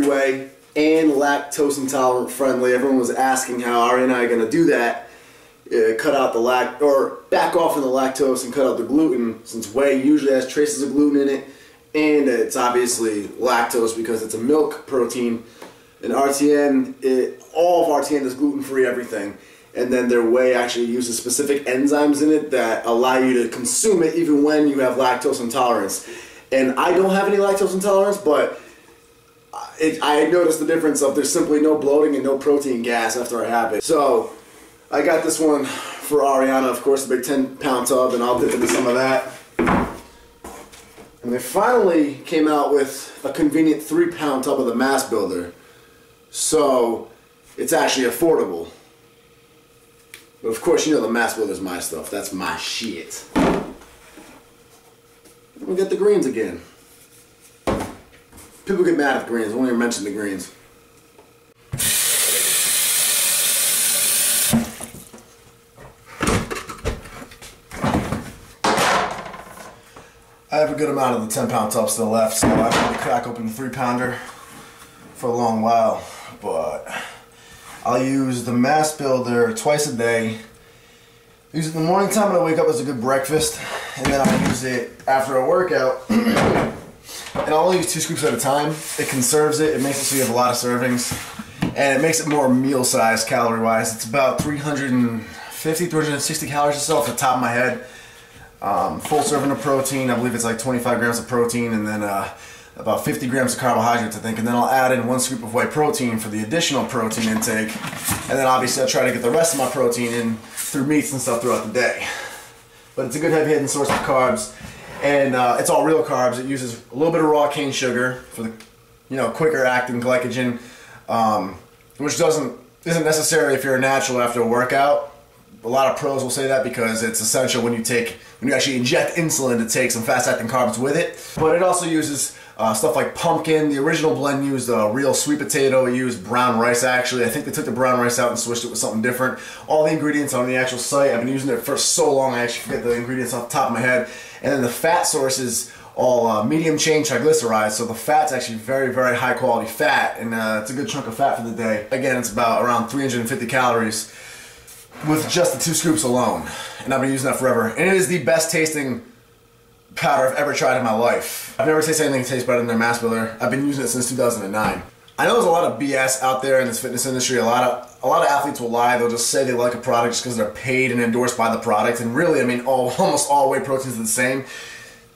whey and lactose intolerant friendly. Everyone was asking how Ari and I are going to do that. Cut out the or back off on the lactose and cut out the gluten, since whey usually has traces of gluten in it, and it's obviously lactose because it's a milk protein. And RTN, all of RTN is gluten-free everything, and then their whey actually uses specific enzymes in it that allow you to consume it even when you have lactose intolerance. And I don't have any lactose intolerance, but I noticed the difference of there's simply no bloating and no protein gas after I have it. So I got this one for Ariana, of course, a big 10-pound tub, and I'll dip into some of that. And they finally came out with a convenient 3-pound tub of the Mass Builder. So it's actually affordable. But of course, you know the Mass Builder is my stuff. That's my shit. We get the greens again. People get mad at the greens. I won't even mention the greens. I have a good amount of the 10-pound tub still left, so I can crack open the 3-pounder for a long while. But I'll use the Mass Builder twice a day. Use it in the morning time when I wake up as a good breakfast, and then I'll use it after a workout. And I'll only use 2 scoops at a time. It conserves it, it makes it so you have a lot of servings, and it makes it more meal-sized calorie-wise. It's about 350, 360 calories or so off the top of my head. Full serving of protein, I believe it's like 25 grams of protein, and then about 50 grams of carbohydrates, I think, and then I'll add in 1 scoop of whey protein for the additional protein intake, and then obviously I'll try to get the rest of my protein in through meats and stuff throughout the day. But it's a good heavy-hitting source of carbs, and it's all real carbs. It uses a little bit of raw cane sugar for the, quicker acting glycogen, which isn't necessary if you're a natural after a workout. A lot of pros will say that because it's essential when you actually inject insulin to take some fast-acting carbs with it. But it also uses stuff like pumpkin. The original blend used real sweet potato. It used brown rice, actually. I think they took the brown rice out and switched it with something different. All the ingredients on the actual site, I've been using it for so long I actually forget the ingredients off the top of my head. And then the fat source is all medium chain triglycerides, so the fat's actually very, very high quality fat, and it's a good chunk of fat for the day. Again, it's about around 350 calories with just the 2 scoops alone, and I've been using that forever. And it is the best tasting powder I've ever tried in my life. I've never tasted anything that tastes better than their Mass Builder. I've been using it since 2009. I know there's a lot of BS out there in this fitness industry. A lot of athletes will lie. They'll just say they like a product just because they're paid and endorsed by the product. And really, I mean, almost all whey proteins are the same.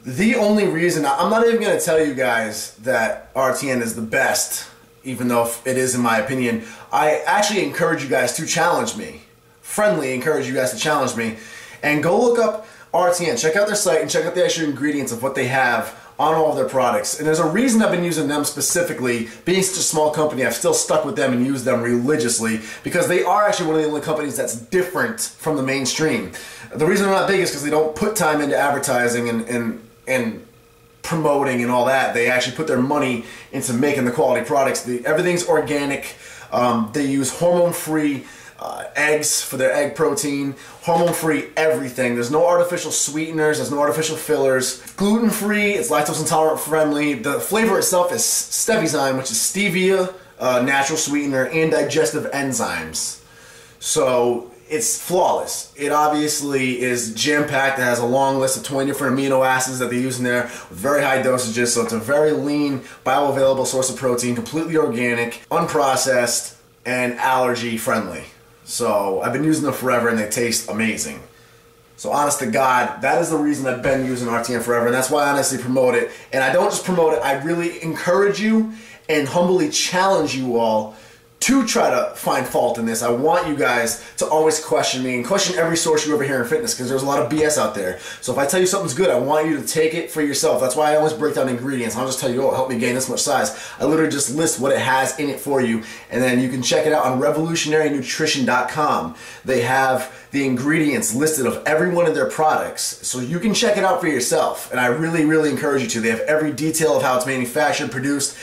The only reason, I'm not even going to tell you guys that RTN is the best, even though it is in my opinion. I actually encourage you guys to challenge me. Friendly encourage you guys to challenge me, and go look up RTN, check out their site, and check out the actual ingredients of what they have on all of their products. And there's a reason I've been using them specifically. Being such a small company, I've still stuck with them and used them religiously because they are actually one of the only companies that's different from the mainstream. The reason they're not big is because they don't put time into advertising and promoting and all that. They actually put their money into making the quality products. Everything's organic. They use hormone-free eggs for their egg protein, hormone-free everything. There's no artificial sweeteners, there's no artificial fillers. Gluten-free, it's lactose intolerant friendly. The flavor itself is Steviezyme, which is stevia, natural sweetener, and digestive enzymes. So it's flawless. It obviously is jam-packed. It has a long list of 20 different amino acids that they use in there with very high dosages, so it's a very lean, bioavailable source of protein, completely organic, unprocessed, and allergy friendly. So I've been using them forever and they taste amazing. So honest to God, that is the reason I've been using RTN forever, and that's why I honestly promote it. And I don't just promote it, I really encourage you and humbly challenge you all to try to find fault in this. I want you guys to always question me and question every source you ever hear in fitness, because there's a lot of BS out there. So if I tell you something's good, I want you to take it for yourself. That's why I always break down ingredients. I'll just tell you, oh, help me gain this much size. I literally just list what it has in it for you, and then you can check it out on revolutionarynutrition.com. They have the ingredients listed of every one of their products, so you can check it out for yourself. And I really, really encourage you to. They have every detail of how it's manufactured, produced.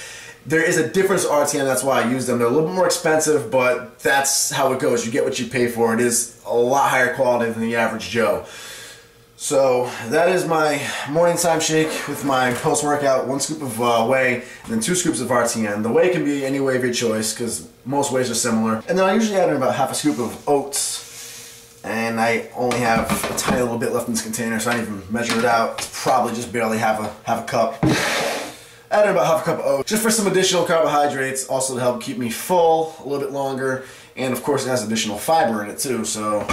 There is a difference to RTN, that's why I use them. They're a little bit more expensive, but that's how it goes. You get what you pay for. It is a lot higher quality than the average Joe. So that is my morning time shake with my post-workout, 1 scoop of whey and then 2 scoops of RTN. The whey can be any whey of your choice because most wheys are similar. And then I usually add in about half a scoop of oats, and I only have a tiny little bit left in this container, so I didn't even measure it out. It's probably just barely half a cup. Add in about half a cup of oats just for some additional carbohydrates, also to help keep me full a little bit longer, and of course it has additional fiber in it too. So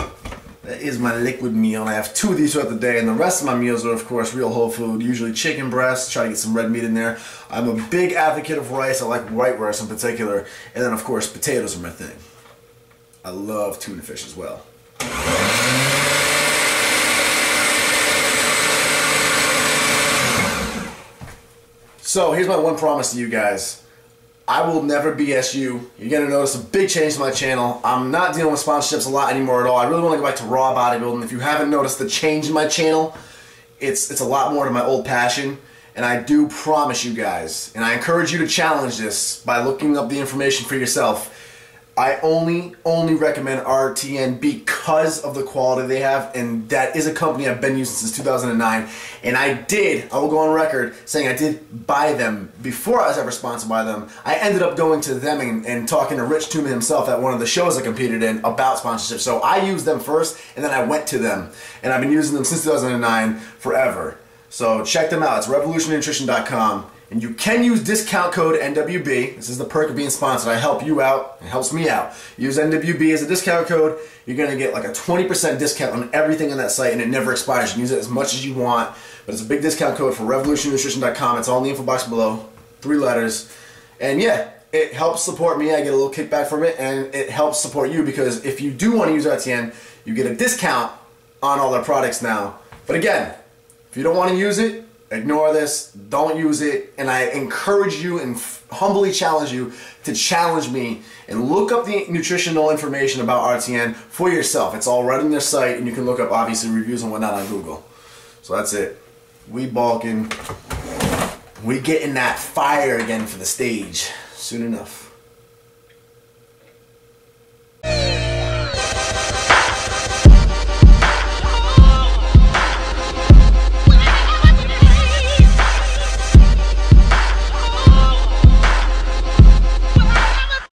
that is my liquid meal, and I have 2 of these throughout the day, and the rest of my meals are, of course, real whole food, usually chicken breast, try to get some red meat in there. I'm a big advocate of rice. I like white rice in particular, and then, of course, potatoes are my thing. I love tuna fish as well. So, here's my one promise to you guys. I will never BS you. You're going to notice a big change to my channel. I'm not dealing with sponsorships a lot anymore at all. I really want to go back to raw bodybuilding. If you haven't noticed the change in my channel, it's a lot more to my old passion. And I do promise you guys, and I encourage you to challenge this by looking up the information for yourself. I only recommend RTN because of the quality they have, and that is a company I've been using since 2009. And I will go on record saying I did buy them before I was ever sponsored by them. I ended up going to them and talking to Rich Toomey himself at one of the shows I competed in about sponsorship. So I used them first, and then I went to them. And I've been using them since 2009 forever. So check them out. It's revolutionnutrition.com. And you can use discount code NWB. This is the perk of being sponsored. I help you out. It helps me out. Use NWB as a discount code. You're going to get like a 20% discount on everything on that site, and it never expires. You can use it as much as you want. But it's a big discount code for revolutionnutrition.com. It's all in the info box below. 3 letters. And yeah, it helps support me. I get a little kickback from it. And it helps support you because if you do want to use RTN, you get a discount on all their products now. But again, if you don't want to use it, ignore this, don't use it, and I encourage you and humbly challenge you to challenge me and look up the nutritional information about RTN for yourself. It's all right on their site, and you can look up, obviously, reviews and whatnot on Google. So that's it. We bulking. We getting that fire again for the stage soon enough.